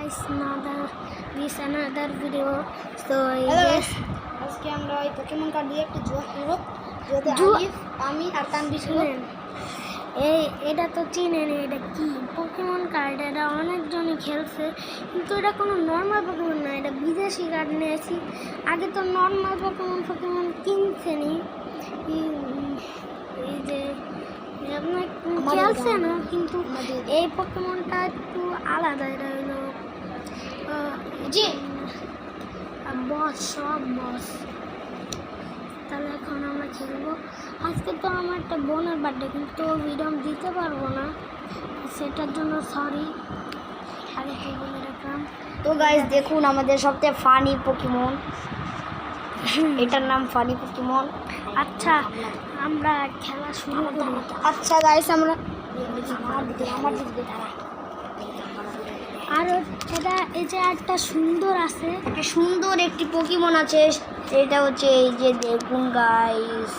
guys, this another video. So yes, আজকে আমরা এই পোকেমন কার্ড দিয়ে একটু জুয়া খেলবো। যেটা আলিফ, আমি আর তানভীর খেলেন। এটা তো চিনেন, এটা কি পোকেমন কার্ড? এটা অনেকজনই খেলছে, কিন্তু এটা কোনো নর্মাল পোকেমন না, এটা বিদেশি কার্ড নিয়েছি। আগে তো নর্মাল পোকেমন কিনছেনি, এই যে আপনার খেলছে না, কিন্তু এই পোকেমনটা একটু আলাদা। এটা হলো জি বস, সব বস। তাহলে এখন আমরা খেলবো। আজকে তো আমার একটা বোনের বার্থডে, কিন্তু ভিডিও দিতে পারবো না, সেটার জন্য সরি, আগে তো বলে রাখলাম। তো গাইস দেখুন আমাদের সবথেকে ফানি পোকেমন, এটার নাম ফানি পোকেমন। আচ্ছা, আমরা খেলা শুরু করি। আচ্ছা গাইস, আমরা আর এটা এই যে একটা সুন্দর আছে, একটা সুন্দর একটি পোকেমন আছে, এটা হচ্ছে এই যে দেখুন গাইস,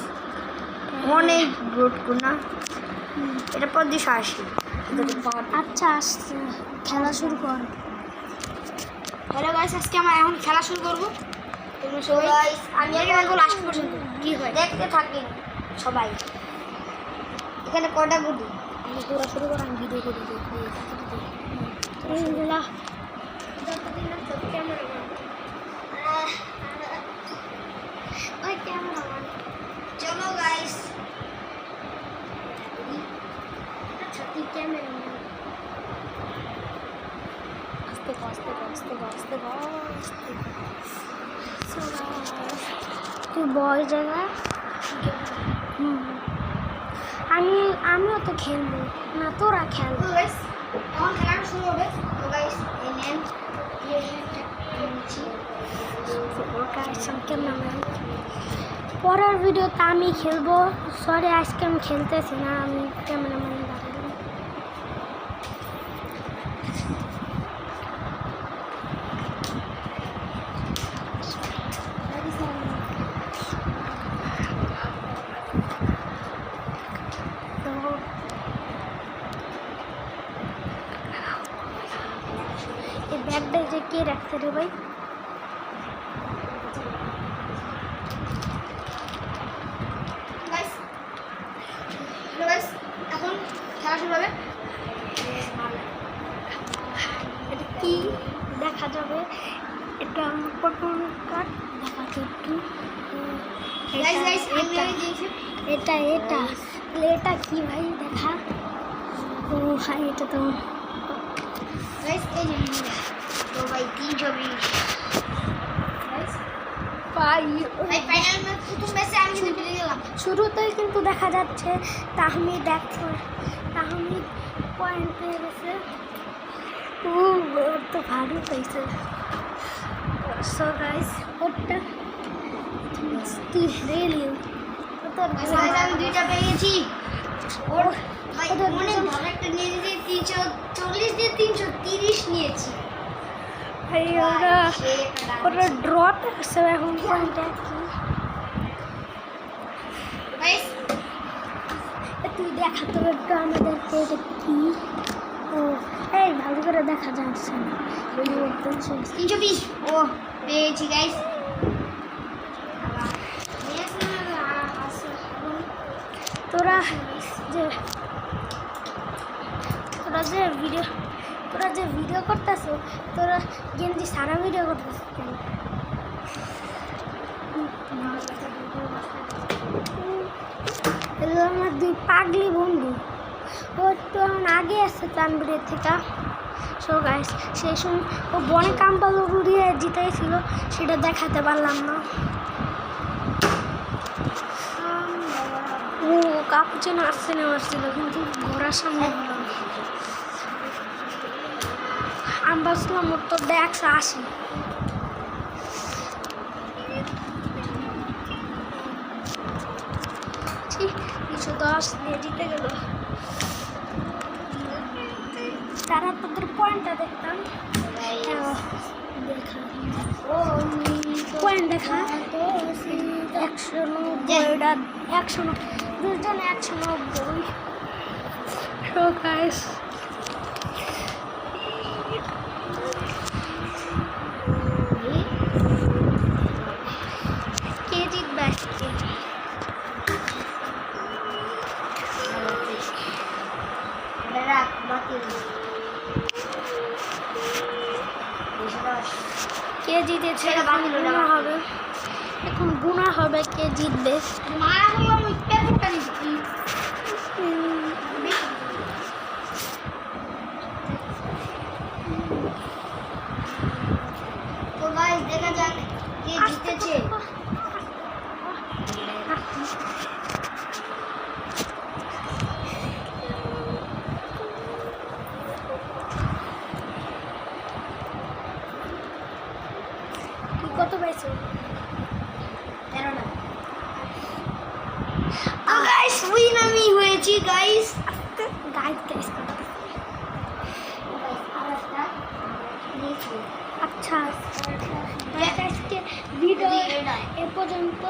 অনেক ব্রুটকুল না, এটা 580। আচ্ছা আসছে, খেলা শুরু কর। হ্যালো গাইস, আজকে আমরা এখন খেলা শুরু করবো। তোমরা সবাই আমি এখানে লাস্ট পর্যন্ত কি হয় দেখতে থাকেন সবাই। এখানে কয়টা গুটি আমি পুরো শুরু করার ভিডিও করে দিই। এইগুলা চলো গাইস, আচ্ছা তুই ক্যামেরা আস্তে তুই বয় জায়গায়। আমিও তো খেলবো না, তোরা খেল। এখন খেলাটা শুরু হবে। তো গাইস এই নেন পরের ভিডিওতে আমি খেলবো। সরি, আজকে আমি খেলতেছি না, আমি ক্যামেরাম্যান দাঁড়ালাম। এই ব্যাগটা যে কে রাখছে রে ভাই? এখন খেলা শুরু হবে। এটা কি দেখা যাবে? এটা পোকেমন কার্ড দেখাচ্ছে একটু। এটা কি ভাই দেখা? ও ভাই, এটা তো তো ভাই 320 শুরুতেই কিন্তু দেখা যাচ্ছে তাহমিদ পয়েন্ট পেয়ে গেছে। ওর তো ভালো পেয়েছে। সো গাইস, ওটা আমি দুইটা পেয়েছি। ওর ভাই অনেক ভালো একটা নিয়েছি, 340 দিয়ে 330 নিয়েছি। ভাই ওরা ড্রট আছে এখন পয়েন্টটা কি? তুই দেখা তো একটু আমাদেরকে, এটা কি? ও এই ভালো করে দেখা যাচ্ছে না। 320 ও পেয়েছি গাইস। তোরা যে ভিডিও করতেছো, তোরা গেঞ্জি সারা ভিডিও করতেছ কেন? আমার দুই পাগলি বন্ধু, ও একটু আগে আসছে তানবীরের থেকে। সো গাইস, সেই সময় ও বনে কাম্পাল উড়িয়ে জিতেছিল, সেটা দেখাতে পারলাম না। ও কাপুচিনো আসছে না আসছিল, কিন্তু ঘোড়ার সামনে গেলাম। আমি ভাবছিলাম ওর তো 180। ঠিক 210 দিয়ে জিতে গেল। তারা তোদের পয়েন্টটা দেখতাম, পয়েন্ট দেখা 190, 190 দুজন 190। So guys, কে জিতেছে এখন গুণা হবে, এখন গুণা হবে কে জিতবে। মারা বললো আমি পেপারটা নিচ্ছি। তো গাইস দেখা যাক কে জিতেছে। কি কত পাইছো? 13টা। তো গাইস উইন আমি হয়েছি গাইস। গাইড গাইস আচ্ছা আজকে ভিডিও এ পর্যন্ত।